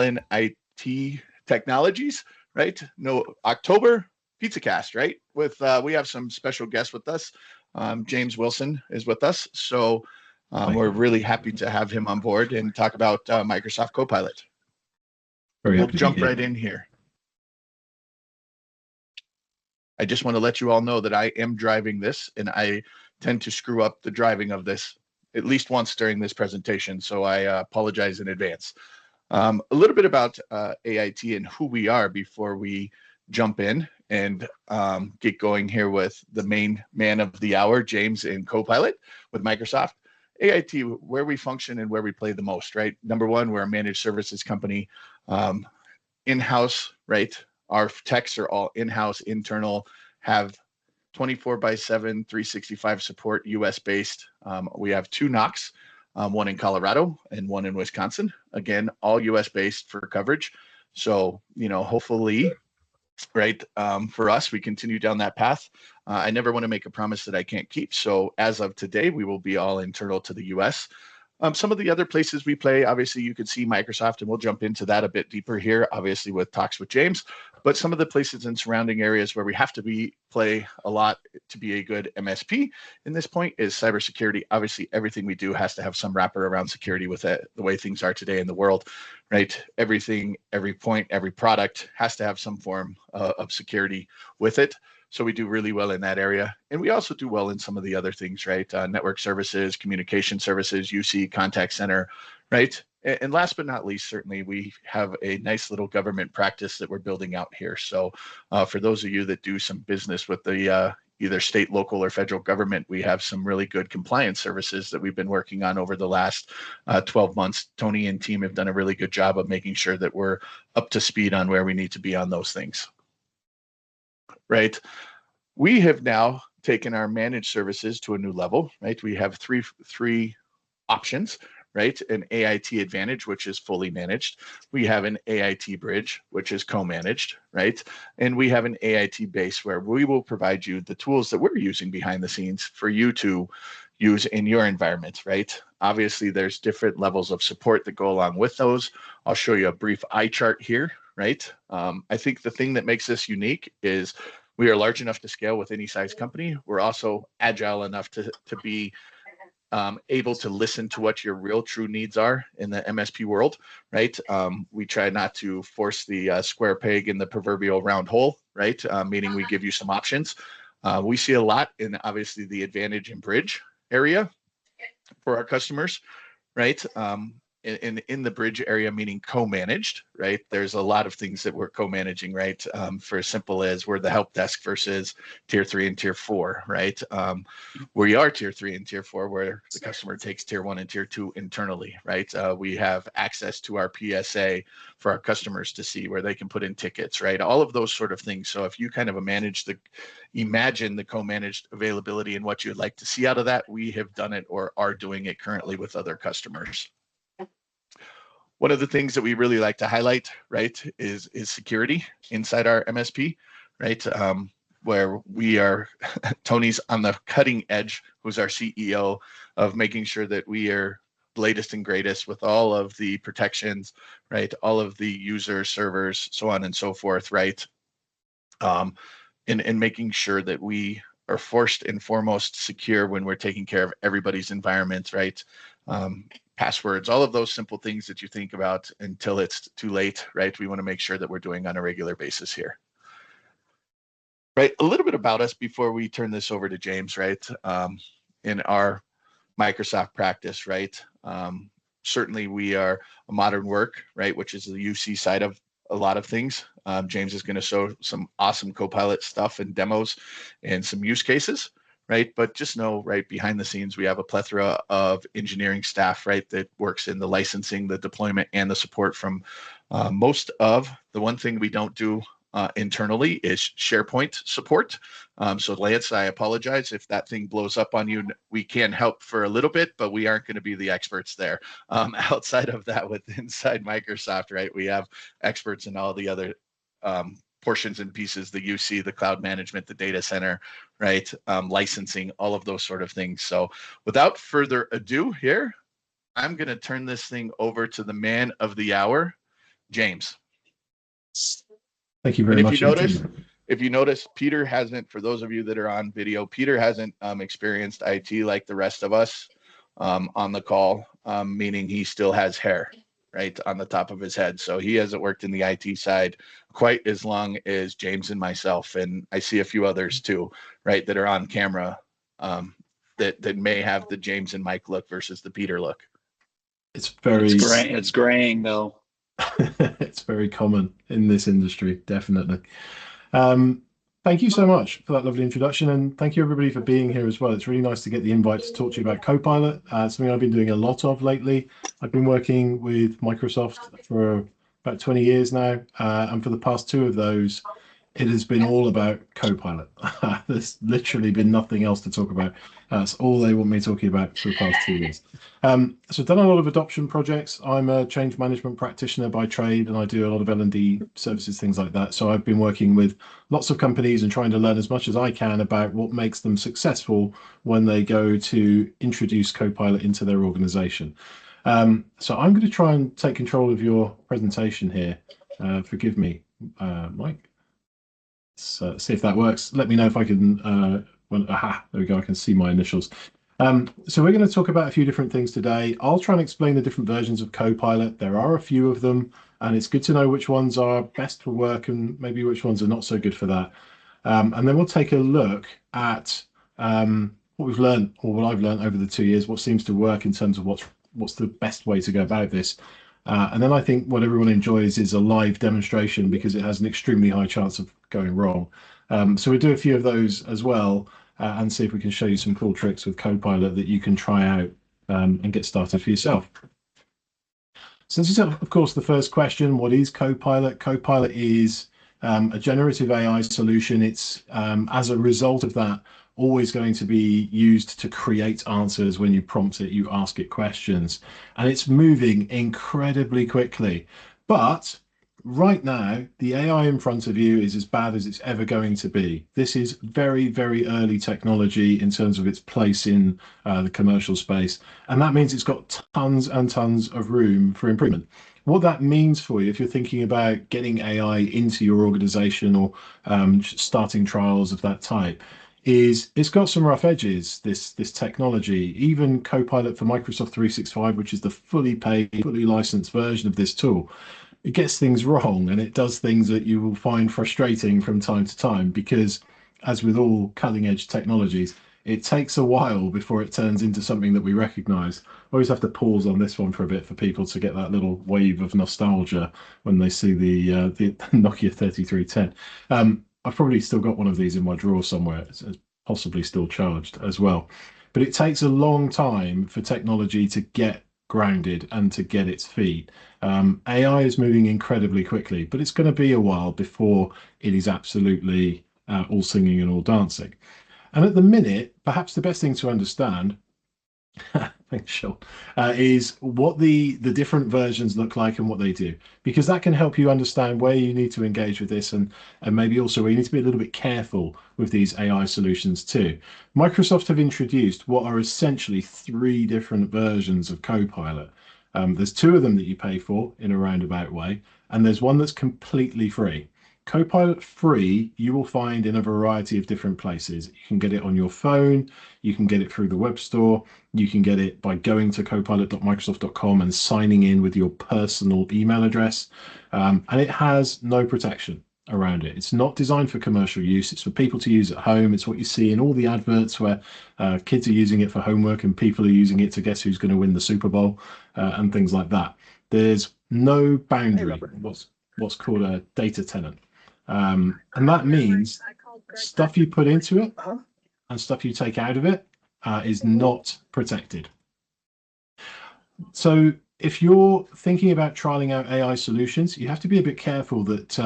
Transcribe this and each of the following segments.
in IT technologies, right? No, October PizzaCast, right? With we have some special guests with us. James Wilson is with us, so we're really happy to have him on board and talk about Microsoft Copilot. We'll jump right in here. I just want to let you all know that I am driving this, and I tend to screw up the driving of this at least once during this presentation, so I apologize in advance. A little bit about AIT and who we are before we jump in and get going here with the main man of the hour, James in Copilot with Microsoft. AIT, where we function and where we play the most, right? Number one, we're a managed services company, in-house, right? Our techs are all in-house, internal, have 24/7, 365 support, US-based. We have 2 NOCs, one in Colorado and one in Wisconsin. Again, all US-based for coverage. So, hopefully, right, for us, we continue down that path. I never want to make a promise that I can't keep. So as of today, we will be all internal to the US. Some of the other places we play, obviously, you can see Microsoft, and we'll jump into that a bit deeper here, obviously, with talks with James. But some of the places in surrounding areas where we have to play a lot to be a good MSP in this point is cybersecurity. Obviously, everything we do has to have some wrapper around security with it, the way things are today in the world, right? Everything, every point, every product has to have some form of security with it. So we do really well in that area. And we also do well in some of the other things, right? Network services, communication services, UC, contact center, right? And last but not least, certainly we have a nice little government practice that we're building out here. So for those of you that do some business with the either state, local, or federal government, we have some really good compliance services that we've been working on over the last 12 months. Tony and team have done a really good job of making sure that we're up to speed on where we need to be on those things. Right. We have now taken our managed services to a new level, right? We have three options, right? An AIT Advantage, which is fully managed. We have an AIT Bridge, which is co-managed, right? And we have an AIT Base, where we will provide you the tools that we're using behind the scenes for you to use in your environment, right? Obviously, there's different levels of support that go along with those. I'll show you a brief eye chart here, right? I think the thing that makes this unique is we are large enough to scale with any size company. We're also agile enough to be able to listen to what your real true needs are in the MSP world, right? We try not to force the square peg in the proverbial round hole, right? Meaning we give you some options. We see a lot in obviously the Advantage and Bridge area for our customers, right? In the Bridge area, meaning co-managed, right? There's a lot of things that we're co-managing, right? For as simple as we're the help desk versus tier 3 and tier 4, right? We are tier 3 and tier 4, where the customer takes tier 1 and tier 2 internally, right? We have access to our PSA for our customers to see where they can put in tickets, right? All of those sort of things. So if you kind of imagine the co-managed availability and what you'd like to see out of that, we have done it or are doing it currently with other customers. One of the things that we really like to highlight, right, is security inside our MSP, right? Where we are, Tony's on the cutting edge, who's our CEO, of making sure that we are latest and greatest with all of the protections, right? All of the user servers, so on and so forth, right? And making sure that we are first and foremost secure when we're taking care of everybody's environment, right? Passwords, all of those simple things that you think about until it's too late, right? We want to make sure that we're doing on a regular basis here. Right, a little bit about us before we turn this over to James, right? In our Microsoft practice, right? Certainly we are a modern work, right? Which is the UC side of a lot of things. James is going to show some awesome Copilot stuff and demos and some use cases. Right, but just know, right, behind the scenes, we have a plethora of engineering staff, right, that works in the licensing, the deployment, and the support from most of the one thing we don't do internally is SharePoint support. So Lance, I apologize if that thing blows up on you. We can help for a little bit, but we aren't going to be the experts there. Outside of that, with inside Microsoft, right, we have experts in all the other portions and pieces, the UC, the cloud management, the data center, right? Licensing, all of those sort of things. So without further ado here, I'm going to turn this thing over to the man of the hour, James. Thank you very much. If you notice, Peter hasn't, for those of you that are on video, Peter hasn't experienced IT like the rest of us on the call, meaning he still has hair right on the top of his head. So he hasn't worked in the IT side quite as long as James and myself. And I see a few others too, right, that are on camera that may have the James and Mike look versus the Peter look. It's graying though. It's very common in this industry, definitely. Thank you so much for that lovely introduction, and thank you everybody for being here as well. It's really nice to get the invite to talk to you about Copilot, something I've been doing a lot of lately. I've been working with Microsoft for about 20 years now, and for the past 2 of those, it has been all about Copilot. There's literally been nothing else to talk about. That's all they want me talking about for the past 2 years. So I've done a lot of adoption projects. I'm a change management practitioner by trade, and I do a lot of L&D services, things like that. So I've been working with lots of companies and trying to learn as much as I can about what makes them successful when they go to introduce Copilot into their organization. So I'm going to try and take control of your presentation here. Forgive me, Mike. So see if that works. Let me know if I can, there we go, I can see my initials. So we're going to talk about a few different things today. I'll try and explain the different versions of Copilot. There are a few of them, and it's good to know which ones are best for work and maybe which ones are not so good for that. And then we'll take a look at what we've learned, or what I've learned over the 2 years, what seems to work in terms of what's the best way to go about this. And then I think what everyone enjoys is a live demonstration, because it has an extremely high chance of going wrong. So we'll do a few of those as well, and see if we can show you some cool tricks with Copilot that you can try out and get started for yourself. So this is, of course, the first question. What is Copilot? Copilot is a generative AI solution. It's, as a result of that, always going to be used to create answers when you prompt it, you ask it questions. And it's moving incredibly quickly. But right now, the AI in front of you is as bad as it's ever going to be. This is very, very early technology in terms of its place in the commercial space. And that means it's got tons and tons of room for improvement. What that means for you, if you're thinking about getting AI into your organization or starting trials of that type, is it's got some rough edges, this technology. Even Copilot for Microsoft 365, which is the fully paid, fully licensed version of this tool, it gets things wrong, and it does things that you will find frustrating from time to time, because as with all cutting edge technologies, it takes a while before it turns into something that we recognize. I always have to pause on this one for a bit for people to get that little wave of nostalgia when they see the Nokia 3310. I've probably still got one of these in my drawer somewhere. It's possibly still charged as well. But it takes a long time for technology to get grounded and to get its feet. AI is moving incredibly quickly, but it's going to be a while before it is absolutely all singing and all dancing. And at the minute, perhaps the best thing to understand, thanks, Sean, is what the different versions look like and what they do, because that can help you understand where you need to engage with this, and maybe also where you need to be a little bit careful with these AI solutions too. Microsoft have introduced what are essentially 3 different versions of Copilot. There's 2 of them that you pay for in a roundabout way, and there's one that's completely free. Copilot free, you will find in a variety of different places. You can get it on your phone, you can get it through the web store, you can get it by going to copilot.microsoft.com and signing in with your personal email address. And it has no protection around it. It's not designed for commercial use. It's for people to use at home. It's what you see in all the adverts where kids are using it for homework and people are using it to guess who's going to win the Super Bowl and things like that. There's no boundary, what's called a data tenant. And that means stuff you put into it and stuff you take out of it is not protected. So if you're thinking about trialing out AI solutions, you have to be a bit careful that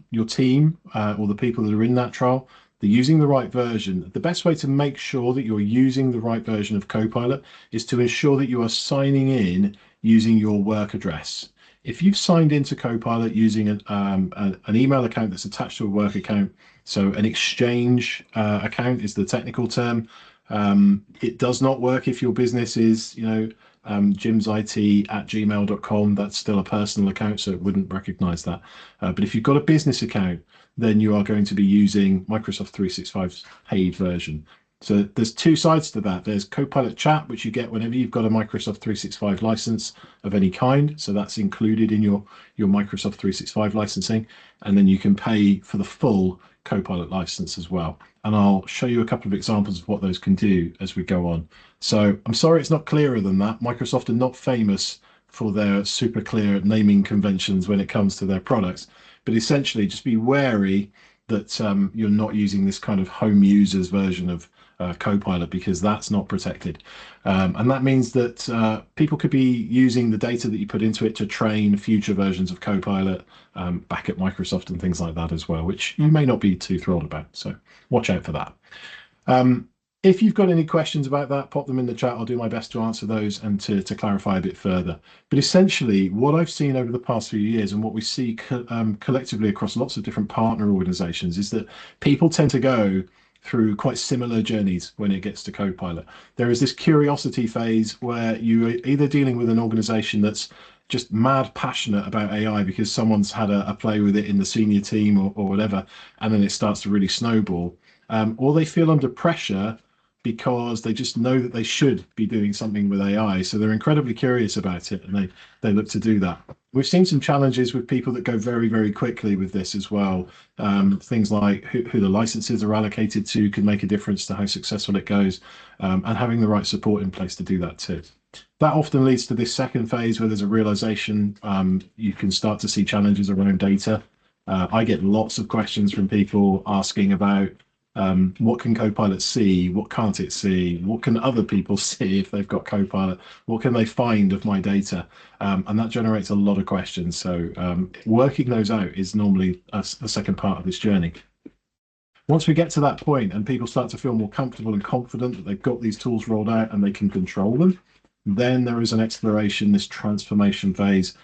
your team or the people that are in that trial, they're using the right version. The best way to make sure that you're using the right version of Copilot is to ensure that you are signing in using your work address. If you've signed into Copilot using an email account that's attached to a work account, so an Exchange account is the technical term, it does not work if your business is, jimsit@gmail.com. That's still a personal account, so it wouldn't recognize that. But if you've got a business account, then you are going to be using Microsoft 365's paid version. So there's two sides to that. There's Copilot Chat, which you get whenever you've got a Microsoft 365 license of any kind. So that's included in your Microsoft 365 licensing. And then you can pay for the full Copilot license as well. And I'll show you a couple of examples of what those can do as we go on. So I'm sorry it's not clearer than that. Microsoft are not famous for their super clear naming conventions when it comes to their products. But essentially, just be wary that you're not using this kind of home users version of Copilot, because that's not protected. And that means that people could be using the data that you put into it to train future versions of Copilot back at Microsoft and things like that as well, which you may not be too thrilled about. So watch out for that. If you've got any questions about that, pop them in the chat. I'll do my best to answer those and to clarify a bit further. But essentially, what I've seen over the past few years and what we see collectively across lots of different partner organizations is that people tend to go through quite similar journeys when it gets to Copilot. There is this curiosity phase where you're either dealing with an organization that's just mad passionate about AI because someone's had a play with it in the senior team or whatever, and then it starts to really snowball. Or they feel under pressure because they just know that they should be doing something with AI. So they're incredibly curious about it and they look to do that. We've seen some challenges with people that go very, very quickly with this as well. Things like who the licenses are allocated to can make a difference to how successful it goes, and having the right support in place to do that too. That often leads to this second phase where there's a realization. You can start to see challenges around data. I get lots of questions from people asking about what can Copilot see? What can't it see? What can other people see if they've got Copilot? What can they find of my data? And that generates a lot of questions. So working those out is normally a second part of this journey. Once we get to that point and people start to feel more comfortable and confident that they've got these tools rolled out and they can control them, then there is an exploration, this transformation phase,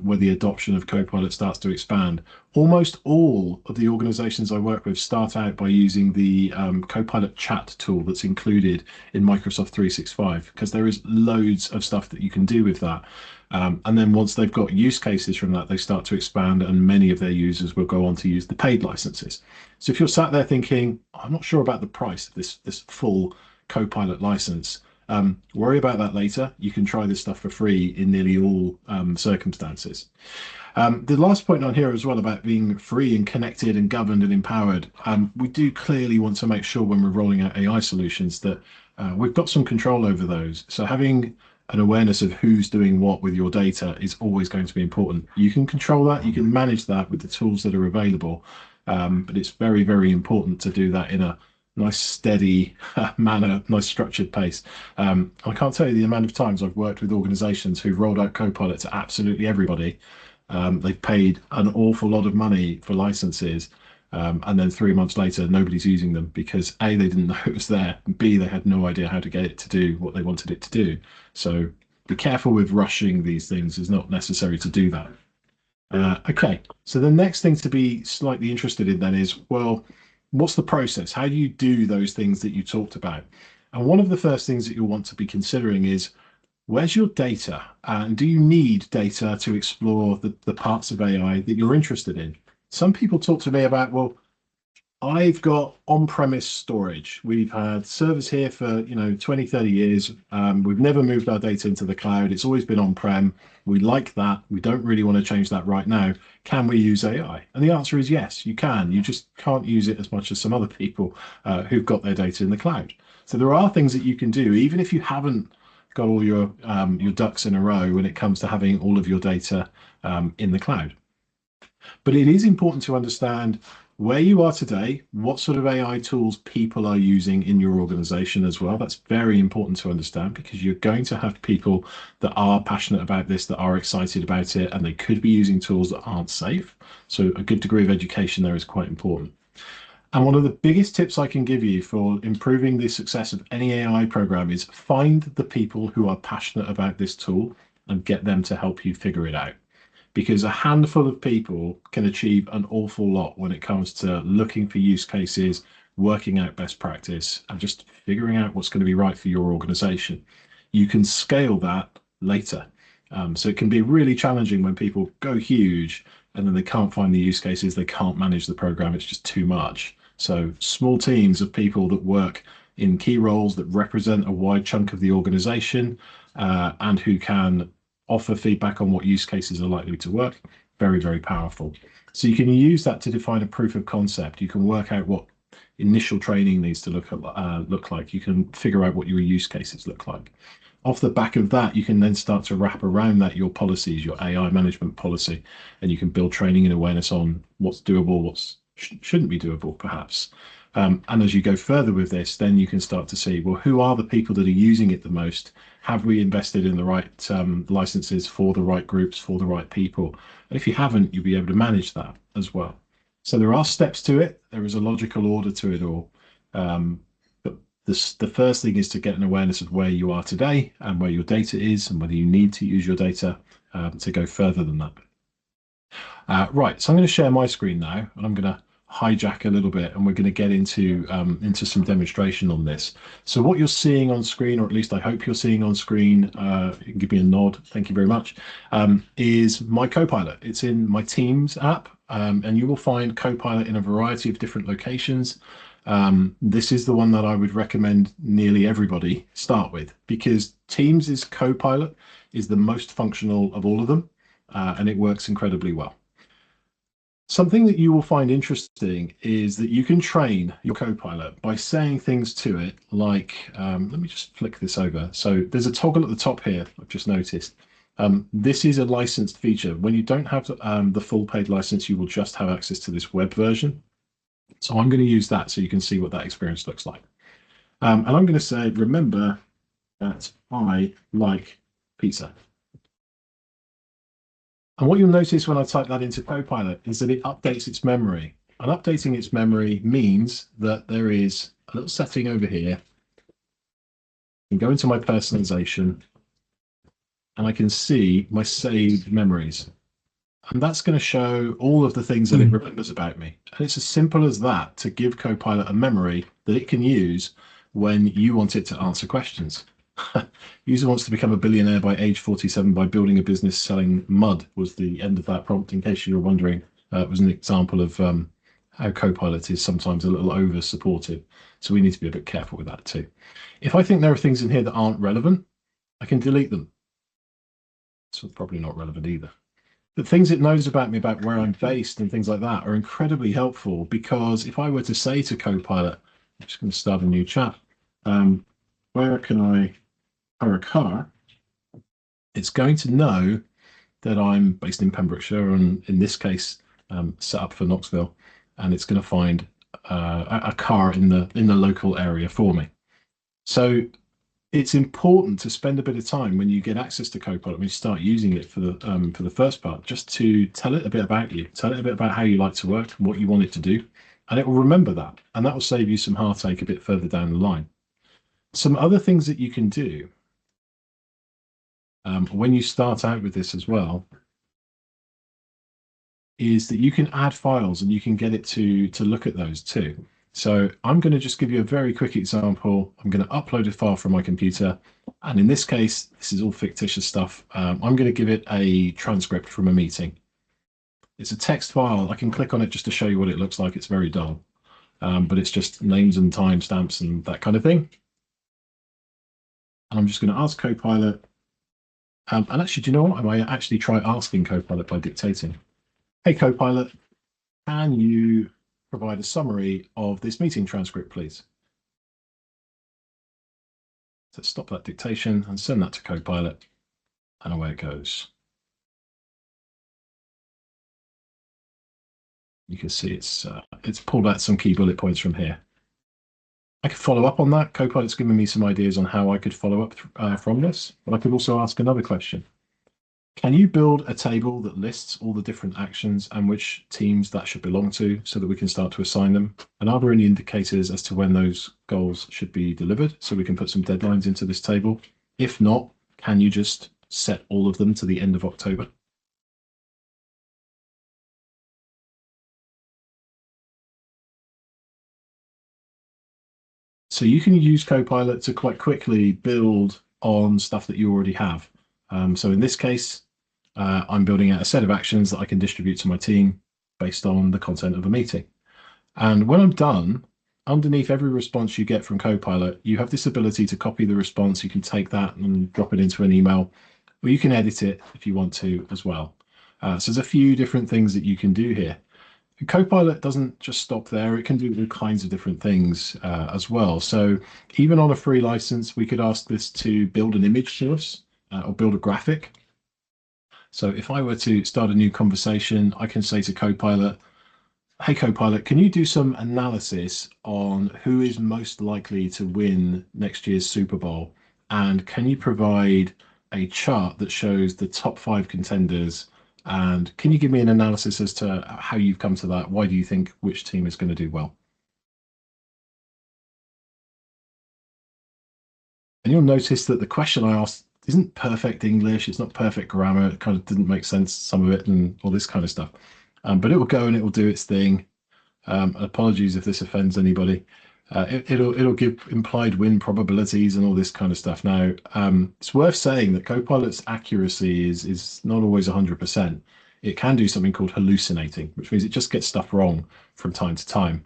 where the adoption of Copilot starts to expand. Almost all of the organizations I work with start out by using the Copilot chat tool that's included in Microsoft 365, because there is loads of stuff that you can do with that. And then once they've got use cases from that, they start to expand, and many of their users will go on to use the paid licenses. So if you're sat there thinking, I'm not sure about the price of this full Copilot license, worry about that later. You can try this stuff for free in nearly all circumstances. The last point on here as well about being free and connected and governed and empowered. We do clearly want to make sure when we're rolling out AI solutions that we've got some control over those. So having an awareness of who's doing what with your data is always going to be important. You can control that, you can manage that with the tools that are available, but it's very, very important to do that in a nice steady manner, nice structured pace. I can't tell you the amount of times I've worked with organizations who've rolled out Copilot to absolutely everybody. They've paid an awful lot of money for licenses, and then 3 months later nobody's using them because A, they didn't know it was there, and B, they had no idea how to get it to do what they wanted it to do. So be careful with rushing these things. It's not necessary to do that. Okay, so the next thing to be slightly interested in then is, well, what's the process? How do you do those things that you talked about? And one of the first things that you'll want to be considering is, where's your data? And do you need data to explore the parts of AI that you're interested in? Some people talk to me about, well, I've got on-premise storage. We've had servers here for 20, 30 years. We've never moved our data into the cloud. It's always been on-prem. We like that. We don't really want to change that right now. Can we use AI? And the answer is yes, you can. You just can't use it as much as some other people who've got their data in the cloud. So there are things that you can do, even if you haven't got all your ducks in a row when it comes to having all of your data in the cloud. But it is important to understand where you are today, what sort of AI tools people are using in your organization as well. That's very important to understand, because you're going to have people that are passionate about this, that are excited about it, and they could be using tools that aren't safe. So a good degree of education there is quite important. And one of the biggest tips I can give you for improving the success of any AI program is find the people who are passionate about this tool and get them to help you figure it out. Because a handful of people can achieve an awful lot when it comes to looking for use cases, working out best practice, and just figuring out what's going to be right for your organization. you can scale that later. So it can be really challenging when people go huge and then they can't find the use cases, they can't manage the program, it's just too much. So small teams of people that work in key roles that represent a wide chunk of the organization and who can offer feedback on what use cases are likely to work, very, very powerful. So you can use that to define a proof of concept. You can work out what initial training needs to look like. You can figure out what your use cases look like. Off the back of that, you can then start to wrap around that your policies, your AI management policy, and you can build training and awareness on what's doable, what shouldn't be doable, perhaps. And as you go further with this, then you can start to see, well, who are the people that are using it the most? Have we invested in the right licenses for the right groups, for the right people? And if you haven't, you'll be able to manage that as well. So there are steps to it. There is a logical order to it all. But the first thing is to get an awareness of where you are today and where your data is and whether you need to use your data to go further than that. Right, so I'm going to share my screen now, and I'm going to hijack a little bit, and we're going to get into some demonstration on this. So what you're seeing on screen, or at least I hope you're seeing on screen, you can give me a nod, thank you very much, is my Copilot. It's in my Teams app, and you will find Copilot in a variety of different locations. This is the one that I would recommend nearly everybody start with, because Teams' Copilot is the most functional of all of them, and it works incredibly well. Something that you will find interesting is that you can train your Copilot by saying things to it like, let me just flick this over. So there's a toggle at the top here, I've just noticed. This is a licensed feature. When you don't have the full paid license, you will just have access to this web version. So I'm going to use that so you can see what that experience looks like. And I'm going to say, remember that I like pizza. And what you'll notice when I type that into Copilot is that it updates its memory. And updating its memory means that there is a little setting over here. I can go into my personalization and I can see my saved memories. And that's going to show all of the things that it remembers about me. And it's as simple as that to give Copilot a memory that it can use when you want it to answer questions. User wants to become a billionaire by age 47 by building a business selling mud was the end of that prompt, in case you were wondering. It was an example of how Copilot is sometimes a little over supportive. So we need to be a bit careful with that too. If I think there are things in here that aren't relevant, I can delete them. So probably not relevant either. The things it knows about me, about where I'm based and things like that, are incredibly helpful, because if I were to say to Copilot, I'm just going to start a new chat, where can I hire a car? It's going to know that I'm based in Pembrokeshire, and in this case, set up for Knoxville, and it's going to find a car in the local area for me. So it's important to spend a bit of time when you get access to Copilot, when you start using it for the first part, just to tell it a bit about you, tell it a bit about how you like to work and what you want it to do, and it will remember that, and that will save you some heartache a bit further down the line. Some other things that you can do when you start out with this as well is that you can add files and you can get it to look at those too. So I'm going to just give you a very quick example. I'm going to upload a file from my computer. And in this case, this is all fictitious stuff. I'm going to give it a transcript from a meeting. It's a text file. I can click on it just to show you what it looks like. It's very dull, but it's just names and timestamps and that kind of thing. And I'm just going to ask Copilot. And actually, do you know what? I might actually try asking Copilot by dictating. Hey, Copilot, can you provide a summary of this meeting transcript, please? So stop that dictation and send that to Copilot, and away it goes. You can see it's pulled out some key bullet points from here. I could follow up on that. Copilot's given me some ideas on how I could follow up from this, but I could also ask another question. Can you build a table that lists all the different actions and which teams that should belong to, so that we can start to assign them? And are there any indicators as to when those goals should be delivered, so we can put some deadlines into this table? If not, can you just set all of them to the end of October? So you can use Copilot to quite quickly build on stuff that you already have. So in this case, I'm building out a set of actions that I can distribute to my team based on the content of a meeting. And when I'm done, underneath every response you get from Copilot, you have this ability to copy the response. You can take that and drop it into an email, or you can edit it if you want to as well. So there's a few different things that you can do here. Copilot doesn't just stop there. It can do all kinds of different things as well. So even on a free license, we could ask this to build an image for us or build a graphic. So if I were to start a new conversation, I can say to Copilot, hey, Copilot, can you do some analysis on who is most likely to win next year's Super Bowl? And can you provide a chart that shows the top 5 contenders? And can you give me an analysis as to how you've come to that? Why do you think which team is going to do well? And you'll notice that the question I asked isn't perfect English. It's not perfect grammar. It kind of didn't make sense, some of it, and all this kind of stuff. But it will go and it will do its thing. Apologies if this offends anybody. It'll give implied win probabilities and all this kind of stuff. Now, it's worth saying that Copilot's accuracy is not always 100%. It can do something called hallucinating, which means it just gets stuff wrong from time to time.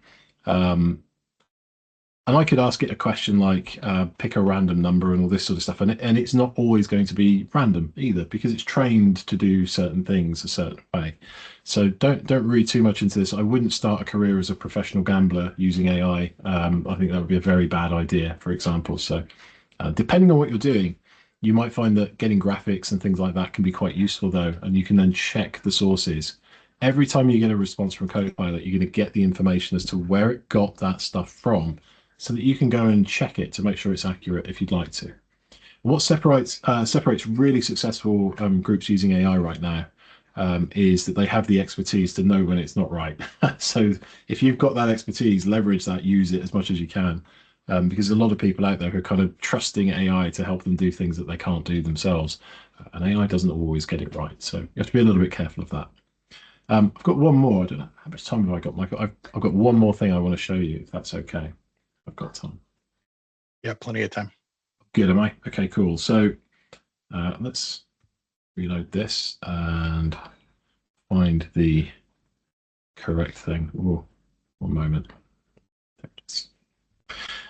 And I could ask it a question like pick a random number and all this sort of stuff. And it's not always going to be random either, because it's trained to do certain things a certain way. So don't read too much into this. I wouldn't start a career as a professional gambler using AI. I think that would be a very bad idea, for example. So depending on what you're doing, you might find that getting graphics and things like that can be quite useful though. And you can then check the sources. Every time you get a response from Copilot, you're going to get the information as to where it got that stuff from, so that you can go and check it to make sure it's accurate if you'd like to. What separates really successful groups using AI right now is that they have the expertise to know when it's not right. So if you've got that expertise, leverage that, use it as much as you can, because a lot of people out there who are kind of trusting AI to help them do things that they can't do themselves. And AI doesn't always get it right. So you have to be a little bit careful of that. I've got one more. I don't know how much time have I got, Michael. I've got one more thing I want to show you, if that's okay. I've got time. Yeah, plenty of time. Good, am I? Okay, cool. So let's reload this and find the correct thing. Ooh, one moment.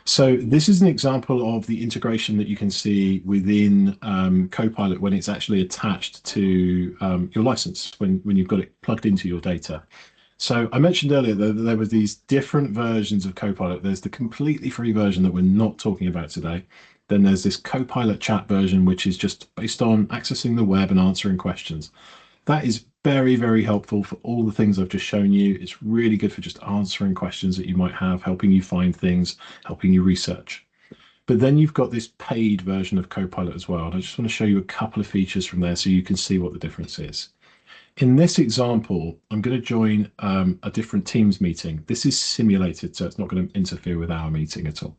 So this is an example of the integration that you can see within Copilot when it's actually attached to your license, when you've got it plugged into your data. So I mentioned earlier that there were these different versions of Copilot. There's the completely free version that we're not talking about today. Then there's this Copilot chat version, which is just based on accessing the web and answering questions. That is very, very helpful for all the things I've just shown you. It's really good for just answering questions that you might have, helping you find things, helping you research. But then you've got this paid version of Copilot as well. And I just want to show you a couple of features from there so you can see what the difference is. In this example, I'm going to join a different Teams meeting. This is simulated, so it's not going to interfere with our meeting at all.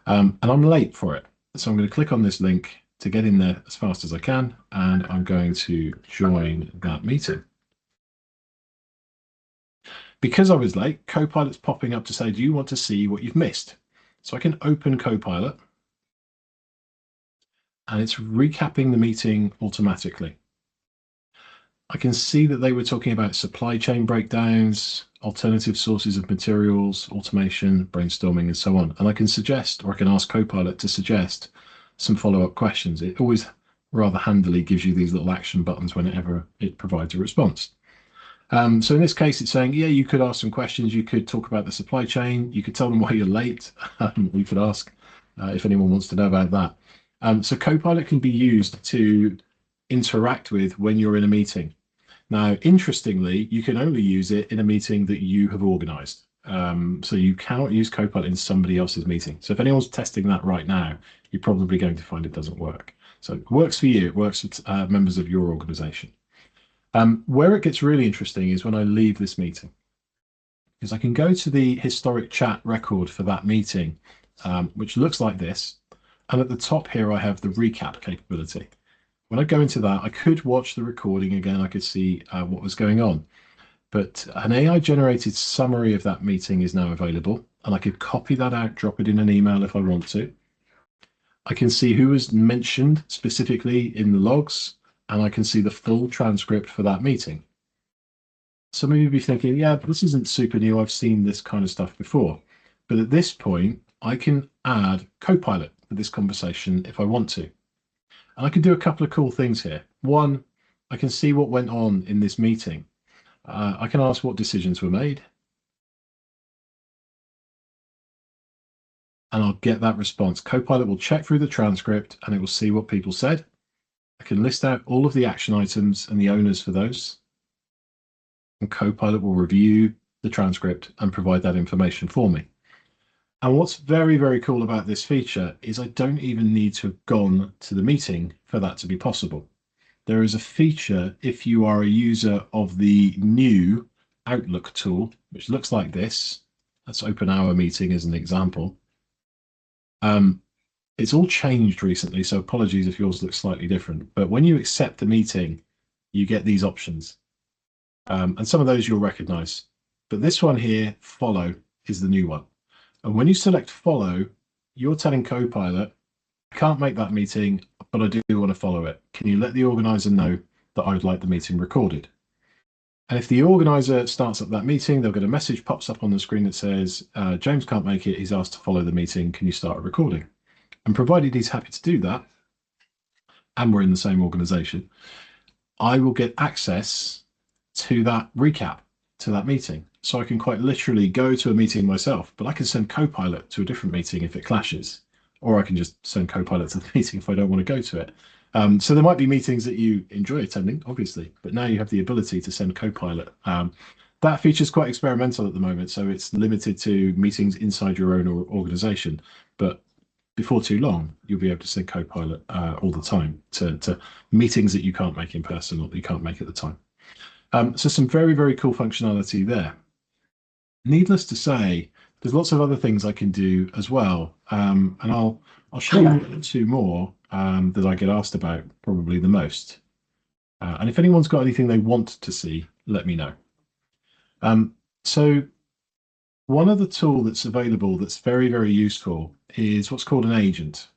And I'm late for it. So I'm going to click on this link to get in there as fast as I can, and I'm going to join that meeting. Because I was late, Copilot's popping up to say, do you want to see what you've missed? So I can open Copilot, and it's recapping the meeting automatically. I can see that they were talking about supply chain breakdowns, alternative sources of materials, automation, brainstorming, and so on. And I can suggest, or I can ask Copilot to suggest some follow-up questions. It always rather handily gives you these little action buttons whenever it provides a response. So in this case, it's saying, yeah, you could ask some questions. You could talk about the supply chain. You could tell them why you're late. You could ask if anyone wants to know about that. So Copilot can be used to interact with when you're in a meeting. Now, interestingly, you can only use it in a meeting that you have organized. So you cannot use Copilot in somebody else's meeting. So if anyone's testing that right now, you're probably going to find it doesn't work. So it works for you. It works with members of your organization. Where it gets really interesting is when I leave this meeting, because I can go to the historic chat record for that meeting, which looks like this. And at the top here, I have the recap capability. When I go into that, I could watch the recording again. I could see what was going on. But an AI-generated summary of that meeting is now available. And I could copy that out, drop it in an email if I want to. I can see who was mentioned specifically in the logs, and I can see the full transcript for that meeting. Some of you be thinking, yeah, this isn't super new. I've seen this kind of stuff before. But at this point, I can add Copilot for this conversation if I want to. And I can do a couple of cool things here. One, I can see what went on in this meeting. I can ask what decisions were made. And I'll get that response. Copilot will check through the transcript and it will see what people said. I can list out all of the action items and the owners for those. And Copilot will review the transcript and provide that information for me. And what's very, very cool about this feature is I don't even need to have gone to the meeting for that to be possible. There is a feature if you are a user of the new Outlook tool, which looks like this. Let's open our meeting as an example. It's all changed recently, so apologies if yours looks slightly different. But when you accept the meeting, you get these options. And some of those you'll recognize. But this one here, follow, is the new one. And when you select follow, you're telling Copilot, I can't make that meeting, but I do want to follow it. Can you let the organizer know that I would like the meeting recorded? And if the organizer starts up that meeting, they'll get a message pops up on the screen that says, James can't make it. He's asked to follow the meeting. Can you start a recording? And provided he's happy to do that, and we're in the same organization, I will get access to that recap, to that meeting. So I can quite literally go to a meeting myself, but I can send Copilot to a different meeting if it clashes, or I can just send Copilot to the meeting if I don't want to go to it. So there might be meetings that you enjoy attending, obviously, but now you have the ability to send Copilot. That feature is quite experimental at the moment, so it's limited to meetings inside your own organization. But before too long, you'll be able to send Copilot all the time to meetings that you can't make in person or that you can't make at the time. So some very, very cool functionality there. Needless to say, there's lots of other things I can do as well. And I'll show you two more that I get asked about probably the most. And if anyone's got anything they want to see, let me know. So one other tool that's available that's very, very useful is what's called an agent.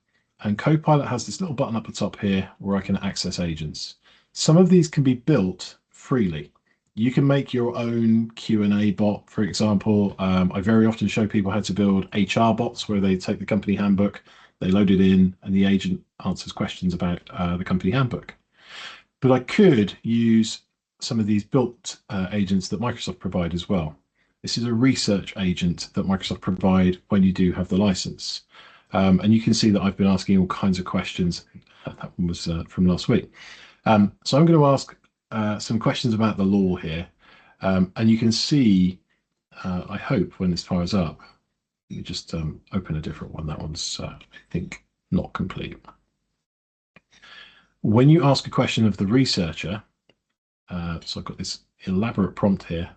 And Copilot has this little button up the top here where I can access agents. Some of these can be built freely. You can make your own Q&A bot, for example. I very often show people how to build HR bots where they take the company handbook, they load it in, and the agent answers questions about the company handbook. But I could use some of these built agents that Microsoft provide as well. This is a research agent that Microsoft provide when you do have the license. And you can see that I've been asking all kinds of questions. That one was from last week. So I'm going to ask some questions about the law here. And you can see, I hope, when this fires up, let me just open a different one. That one's, I think, not complete. When you ask a question of the researcher, so I've got this elaborate prompt here,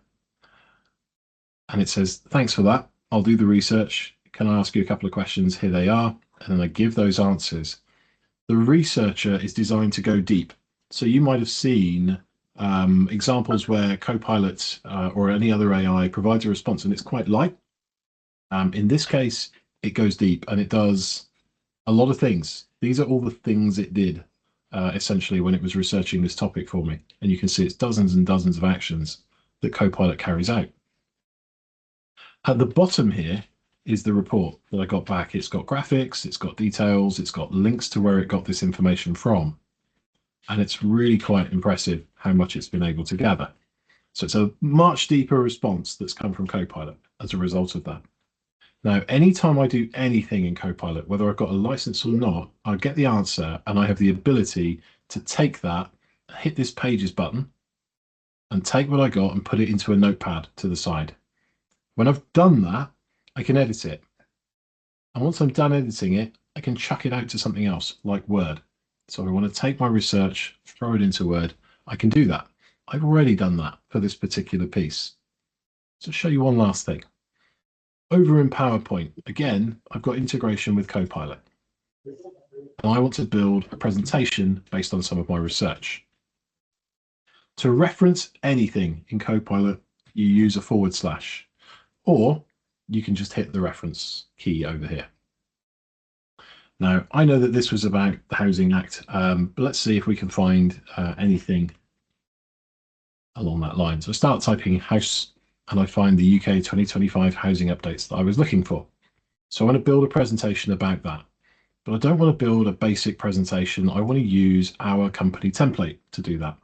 and it says, thanks for that. I'll do the research. Can I ask you a couple of questions? Here they are. And then I give those answers. The researcher is designed to go deep. So you might have seen examples where Copilot or any other AI provides a response and it's quite light. In this case, it goes deep and it does a lot of things. These are all the things it did essentially when it was researching this topic for me. And you can see it's dozens and dozens of actions that Copilot carries out. At the bottom here is the report that I got back. It's got graphics, it's got details, it's got links to where it got this information from. And it's really quite impressive how much it's been able to gather. So it's a much deeper response that's come from Copilot as a result of that. Now, anytime I do anything in Copilot, whether I've got a license or not, I get the answer and I have the ability to take that, hit this pages button and take what I got and put it into a notepad to the side. When I've done that, I can edit it. And once I'm done editing it, I can chuck it out to something else like Word. So if I want to take my research, throw it into Word, I can do that. I've already done that for this particular piece. So I'll show you one last thing. Over in PowerPoint, again, I've got integration with Copilot. And I want to build a presentation based on some of my research. To reference anything in Copilot, you use a /, or you can just hit the reference key over here. Now, I know that this was about the Housing Act, but let's see if we can find anything along that line. So I start typing house and I find the UK 2025 housing updates that I was looking for. So I want to build a presentation about that, but I don't want to build a basic presentation. I want to use our company template to do that.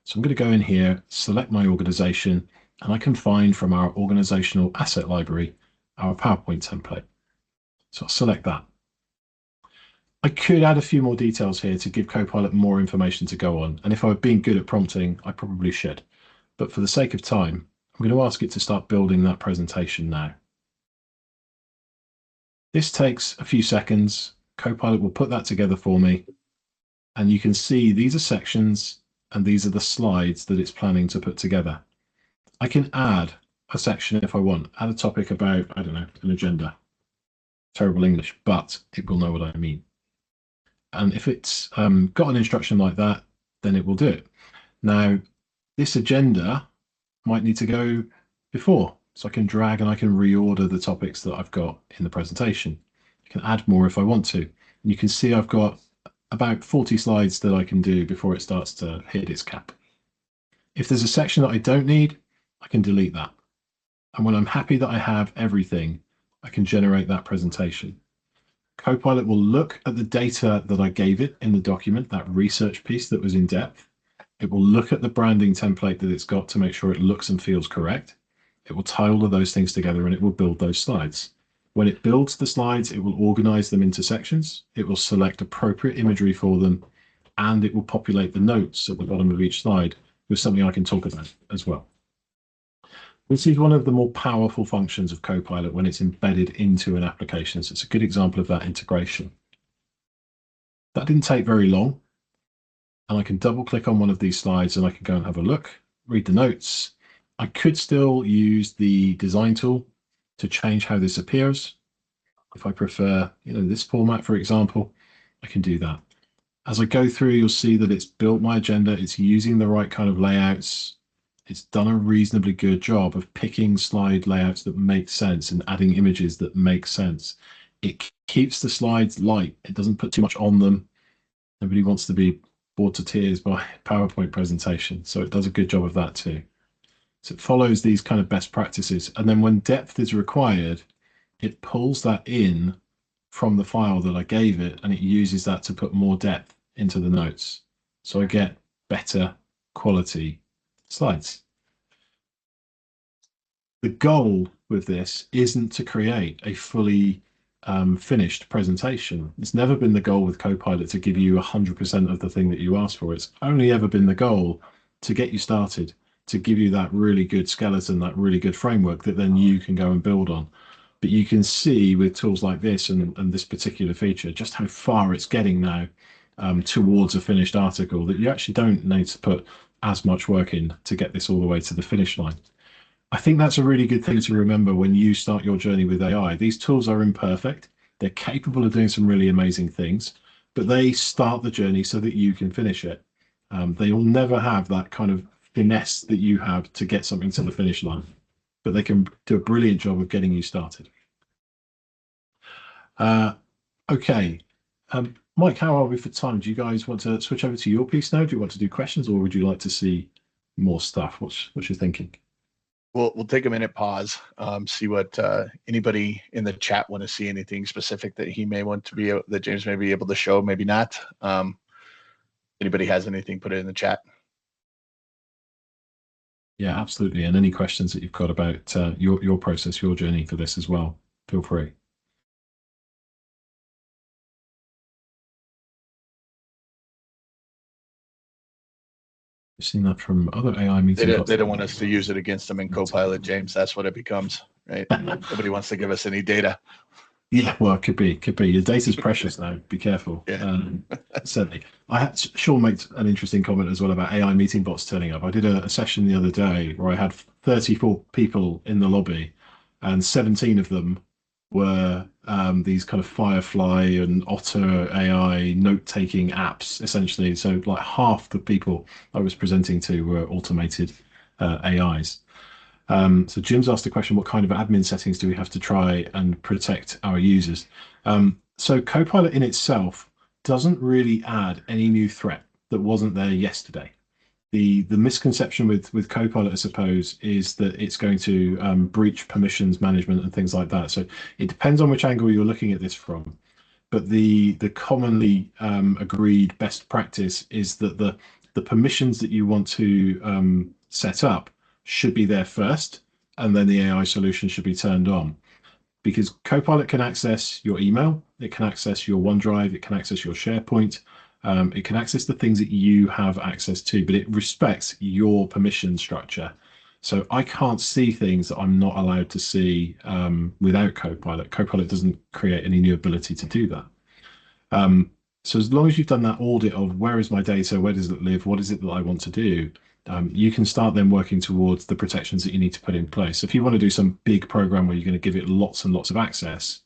So I'm going to go in here, select my organization, and I can find from our organizational asset library, our PowerPoint template. So I'll select that. I could add a few more details here to give Copilot more information to go on. And if I've been good at prompting, I probably should. But for the sake of time, I'm going to ask it to start building that presentation now. This takes a few seconds. Copilot will put that together for me. And you can see these are sections and these are the slides that it's planning to put together. I can add a section if I want, add a topic about, I don't know, an agenda. Terrible English, but it will know what I mean. And if it's got an instruction like that, then it will do it. Now, this agenda might need to go before, so I can drag and I can reorder the topics that I've got in the presentation. I can add more if I want to. And you can see I've got about 40 slides that I can do before it starts to hit its cap. If there's a section that I don't need, I can delete that. And when I'm happy that I have everything, I can generate that presentation. Copilot will look at the data that I gave it in the document, that research piece that was in depth. It will look at the branding template that it's got to make sure it looks and feels correct. It will tie all of those things together and it will build those slides. When it builds the slides, it will organize them into sections. It will select appropriate imagery for them, and it will populate the notes at the bottom of each slide with something I can talk about as well. This is one of the more powerful functions of Copilot when it's embedded into an application. So it's a good example of that integration. That didn't take very long. And I can double click on one of these slides and I can go and have a look, read the notes. I could still use the design tool to change how this appears. If I prefer, this format, for example, I can do that. As I go through, you'll see that it's built my agenda. It's using the right kind of layouts. It's done a reasonably good job of picking slide layouts that make sense and adding images that make sense. It keeps the slides light. It doesn't put too much on them. Nobody wants to be bored to tears by PowerPoint presentation. So it does a good job of that too. So it follows these kind of best practices. And then when depth is required, it pulls that in from the file that I gave it, and it uses that to put more depth into the notes. So I get better quality slides. The goal with this isn't to create a fully finished presentation. It's never been the goal with Copilot to give you 100% of the thing that you asked for. It's only ever been the goal to get you started, to give you that really good skeleton, that really good framework that then you can go and build on. But you can see with tools like this and this particular feature just how far it's getting now towards a finished article, that you actually don't need to put as much work in to get this all the way to the finish line. I think that's a really good thing to remember when you start your journey with AI. These tools are imperfect. They're capable of doing some really amazing things, but they start the journey so that you can finish it. They will never have that kind of finesse that you have to get something to the finish line, but they can do a brilliant job of getting you started. Okay. Mike, how are we for time? Do you guys want to switch over to your piece now? Do you want to do questions, or would you like to see more stuff? What's your thinking? We'll take a minute, pause, see what anybody in the chat want to see, anything specific that he may want to be able, that James may be able to show, maybe not. Anybody has anything, put it in the chat. Yeah, absolutely. And any questions that you've got about your process, your journey for this as well, feel free. I've seen that from other AI meetings. They don't want us to use it against them in Copilot, James. That's what it becomes, right? Nobody wants to give us any data. Yeah, well, it could be. Your data's precious now. Be careful. Yeah. Certainly. Sean made an interesting comment as well about AI meeting bots turning up. I did a session the other day where I had 34 people in the lobby, and 17 of them were these kind of Firefly and Otter AI note-taking apps, essentially. So like half the people I was presenting to were automated AIs. So Jim's asked the question, what kind of admin settings do we have to try and protect our users? So Copilot in itself doesn't really add any new threat that wasn't there yesterday. The misconception with Copilot, I suppose, is that it's going to breach permissions management and things like that. So it depends on which angle you're looking at this from. But the commonly agreed best practice is that the permissions that you want to set up should be there first, and then the AI solution should be turned on. Because Copilot can access your email, it can access your OneDrive, it can access your SharePoint, it can access the things that you have access to, but it respects your permission structure. So I can't see things that I'm not allowed to see without Copilot. Copilot doesn't create any new ability to do that. So as long as you've done that audit of where is my data, where does it live, what is it that I want to do, you can start then working towards the protections that you need to put in place. If you want to do some big program where you're going to give it lots and lots of access,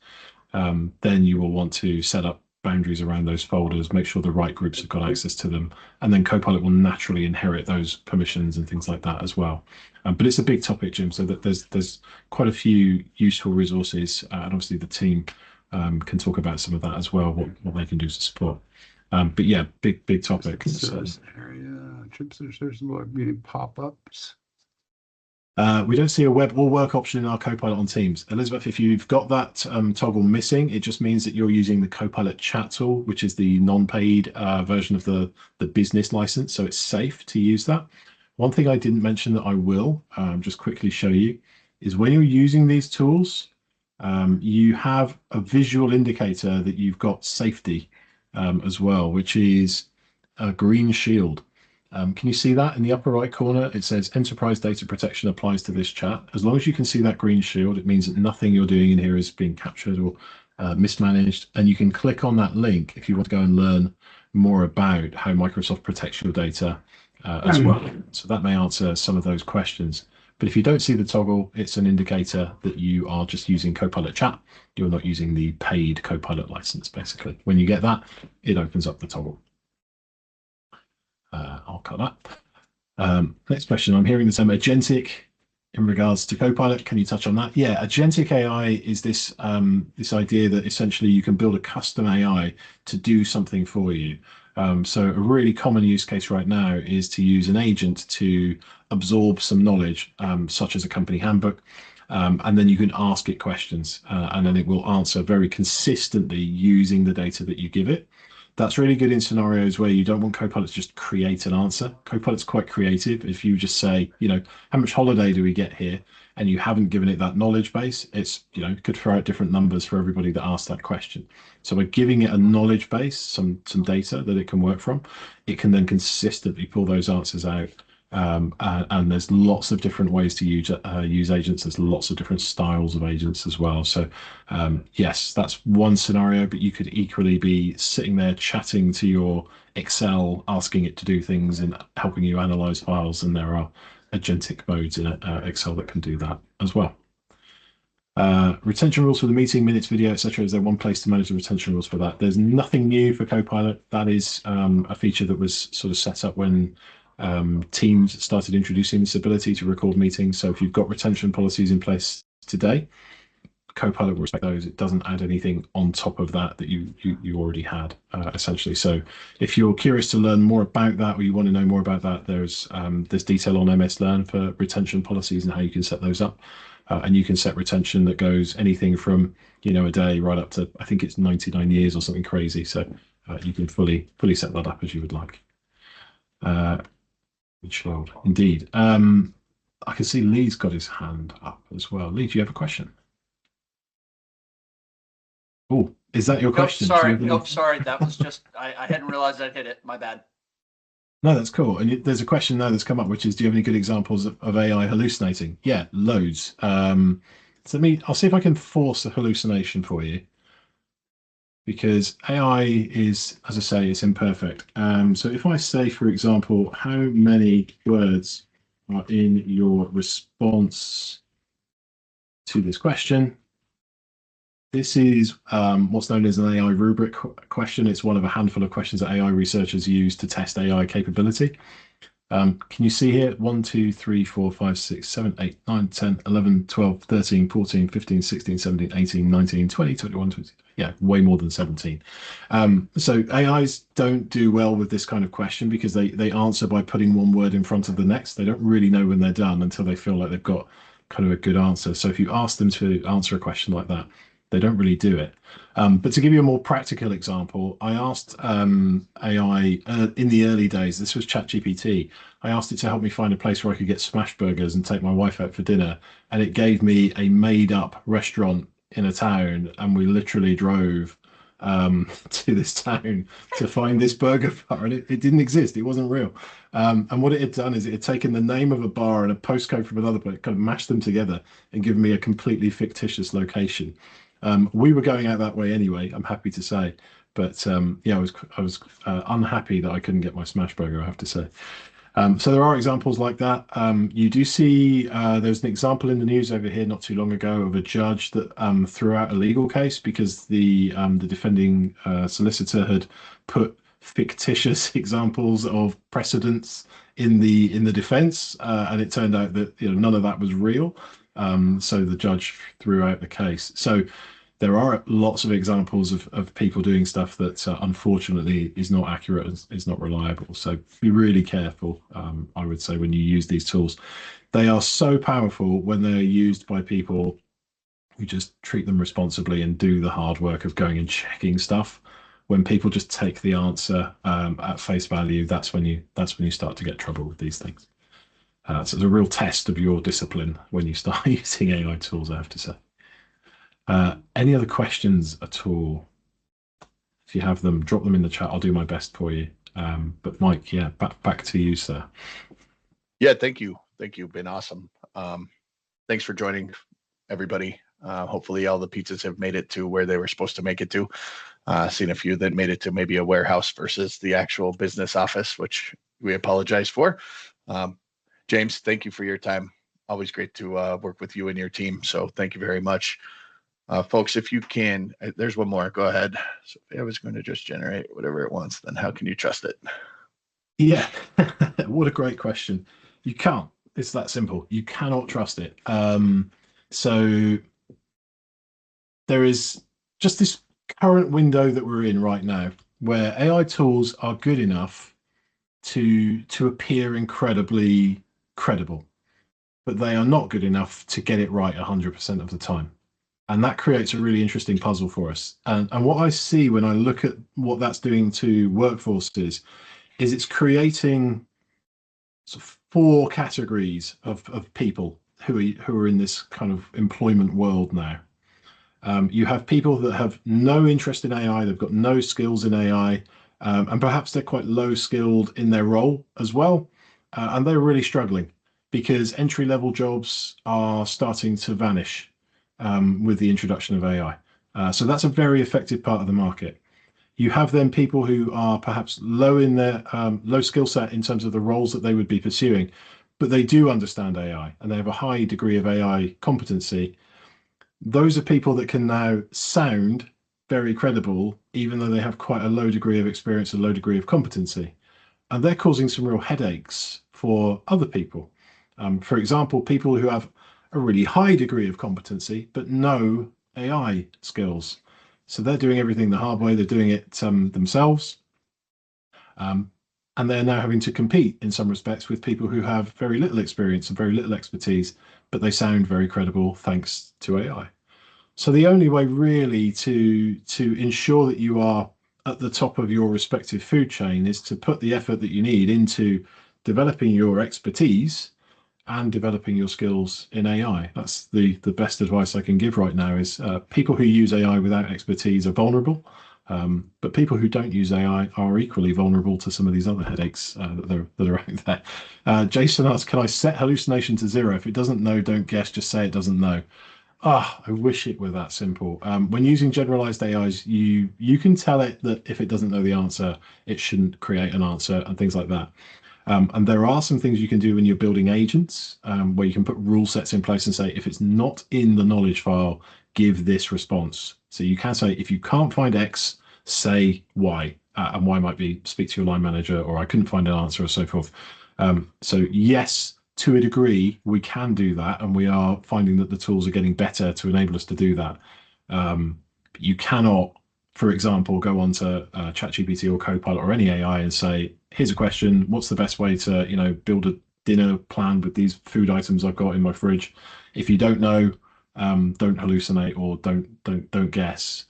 then you will want to set up boundaries around those folders, make sure the right groups have got access to them, and then Copilot will naturally inherit those permissions and things like that as well. But it's a big topic, Jim, so that there's quite a few useful resources, and obviously the team can talk about some of that as well, what they can do to support. But yeah, big topic. Service area, trips or service meaning pop-ups. We don't see a web or work option in our Copilot on Teams. Elizabeth, if you've got that toggle missing, it just means that you're using the Copilot chat tool, which is the non-paid version of the business license. So it's safe to use that. One thing I didn't mention that I will just quickly show you is when you're using these tools, you have a visual indicator that you've got safety as well, which is a green shield. Can you see that in the upper right corner? It says enterprise data protection applies to this chat. As long as you can see that green shield, it means that nothing you're doing in here is being captured or mismanaged. And you can click on that link if you want to go and learn more about how Microsoft protects your data as well. So that may answer some of those questions. But if you don't see the toggle, it's an indicator that you are just using Copilot chat. You're not using the paid Copilot license, basically. When you get that, it opens up the toggle. I'll cut that. Next question. I'm hearing the term agentic in regards to Copilot. Can you touch on that? Yeah, agentic AI is this this idea that essentially you can build a custom AI to do something for you. So a really common use case right now is to use an agent to absorb some knowledge, such as a company handbook, and then you can ask it questions, and then it will answer very consistently using the data that you give it. That's really good in scenarios where you don't want Copilot to just create an answer. Copilot's quite creative. If you just say, how much holiday do we get here? And you haven't given it that knowledge base, it's, could throw out different numbers for everybody that asked that question. So by giving it a knowledge base, some data that it can work from, it can then consistently pull those answers out. And there's lots of different ways to use agents. There's lots of different styles of agents as well. So yes, that's one scenario, but you could equally be sitting there chatting to your Excel, asking it to do things and helping you analyze files. And there are agentic modes in Excel that can do that as well. Retention rules for the meeting, minutes, video, etc. Is there one place to manage the retention rules for that? There's nothing new for Copilot. That is a feature that was sort of set up when Teams started introducing this ability to record meetings. So if you've got retention policies in place today, Copilot will respect those. It doesn't add anything on top of that you already had, essentially. So if you're curious to learn more about that, or you want to know more about that, there's detail on MS Learn for retention policies and how you can set those up. And you can set retention that goes anything from a day right up to, I think it's 99 years or something crazy. So you can fully set that up as you would like. Indeed. I can see Lee's got his hand up as well. Lee, do you have a question? Oh, is that your question? Sorry. That was just, I hadn't realized I'd hit it. My bad. No, that's cool. And there's a question now that's come up, which is, do you have any good examples of AI hallucinating? Yeah, loads. So I'll see if I can force a hallucination for you, because AI is, as I say, it's imperfect. So if I say, for example, how many words are in your response to this question? This is what's known as an AI rubric question. It's one of a handful of questions that AI researchers use to test AI capability. Can you see here? 1, 2, 3, 4, 5, 6, 7, 8, 9, 10, 11, 12, 13, 14, 15, 16, 17, 18, 19, 20, 21, 22. Yeah, way more than 17. So AIs don't do well with this kind of question because they answer by putting one word in front of the next. They don't really know when they're done until they feel like they've got kind of a good answer. So if you ask them to answer a question like that, they don't really do it. But to give you a more practical example, I asked AI in the early days, this was ChatGPT. I asked it to help me find a place where I could get smash burgers and take my wife out for dinner. And it gave me a made up restaurant in a town. And we literally drove to this town to find this burger bar. And it didn't exist, it wasn't real. And what it had done is it had taken the name of a bar and a postcode from another place, kind of mashed them together and given me a completely fictitious location. We were going out that way anyway, I'm happy to say. But yeah, I was unhappy that I couldn't get my smash burger, I have to say. So there are examples like that. You do see there's an example in the news over here not too long ago of a judge that threw out a legal case because the defending solicitor had put fictitious examples of precedents in the defense, and it turned out that none of that was real. So the judge threw out the case. So there are lots of examples of people doing stuff that unfortunately is not accurate, is not reliable. So be really careful, I would say, when you use these tools. They are so powerful when they're used by people who just treat them responsibly and do the hard work of going and checking stuff. When people just take the answer at face value, that's when you start to get trouble with these things. So it's a real test of your discipline when you start using AI tools, I have to say. Any other questions at all? If you have them, drop them in the chat. I'll do my best for you. But Mike, yeah, back to you, sir. Yeah, thank you. Been awesome. Thanks for joining, everybody. Hopefully all the pizzas have made it to where they were supposed to make it to. Seen a few that made it to maybe a warehouse versus the actual business office, which we apologize for. James, thank you for your time. Always great to work with you and your team. So thank you very much. Folks, if you can, there's one more. Go ahead. So if I was going to just generate whatever it wants, then how can you trust it? Yeah, what a great question. You can't. It's that simple. You cannot trust it. So there is just this current window that we're in right now where AI tools are good enough to appear incredibly credible, but they are not good enough to get it right 100% of the time. And that creates a really interesting puzzle for us. And what I see when I look at what that's doing to workforces is it's creating sort of 4 categories of people who are in this kind of employment world now. You have people that have no interest in AI, they've got no skills in AI, and perhaps they're quite low skilled in their role as well. And they're really struggling because entry-level jobs are starting to vanish with the introduction of AI. So that's a very effective part of the market. You have then people who are perhaps low in their low skill set in terms of the roles that they would be pursuing, but they do understand AI and they have a high degree of AI competency. Those are people that can now sound very credible, even though they have quite a low degree of experience, a low degree of competency. And they're causing some real headaches for other people. For example, people who have a really high degree of competency, but no AI skills. So they're doing everything the hard way. They're doing it themselves. And they're now having to compete in some respects with people who have very little experience and very little expertise, but they sound very credible thanks to AI. So the only way really to ensure that you are at the top of your respective food chain is to put the effort that you need into developing your expertise and developing your skills in AI. That's the best advice I can give right now is people who use AI without expertise are vulnerable, but people who don't use AI are equally vulnerable to some of these other headaches that are out there. Jason asks, can I set hallucination to 0? If it doesn't know, don't guess, just say it doesn't know. I wish it were that simple. When using generalized AIs, you can tell it that if it doesn't know the answer, it shouldn't create an answer and things like that. And there are some things you can do when you're building agents where you can put rule sets in place and say, if it's not in the knowledge file, give this response. So you can say, if you can't find X, say Y. And Y might be speak to your line manager, or I couldn't find an answer, or so forth. So yes, to a degree, we can do that, and we are finding that the tools are getting better to enable us to do that. You cannot, for example, go onto ChatGPT or Copilot or any AI and say, "Here's a question. What's the best way to, build a dinner plan with these food items I've got in my fridge?" If you don't know, don't hallucinate or don't guess.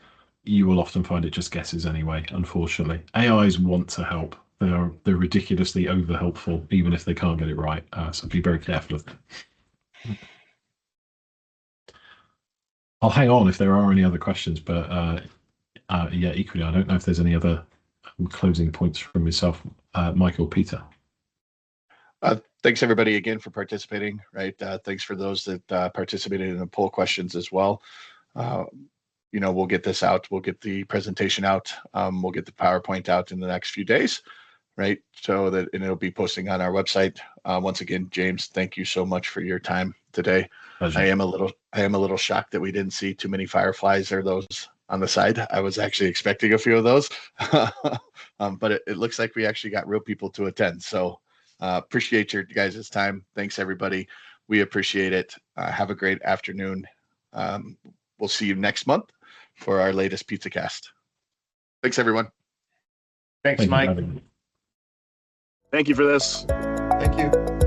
You will often find it just guesses anyway. Unfortunately, AIs want to help. They're ridiculously over helpful, even if they can't get it right. So be very careful of them. I'll hang on if there are any other questions, but yeah, equally, I don't know if there's any other closing points from yourself, Michael, Peter. Thanks everybody again for participating. Right, thanks for those that participated in the poll questions as well. We'll get this out. We'll get the presentation out. We'll get the PowerPoint out in the next few days. Right, so that and it'll be posting on our website. Once again, James, thank you so much for your time today. Pleasure. I am a little shocked that we didn't see too many fireflies or those on the side. I was actually expecting a few of those, but it looks like we actually got real people to attend. So appreciate your guys' time. Thanks everybody. We appreciate it. Have a great afternoon. We'll see you next month for our latest PizzaCast. Thanks everyone. Thanks, Thank you for Mike. having me. Thank you for this. Thank you.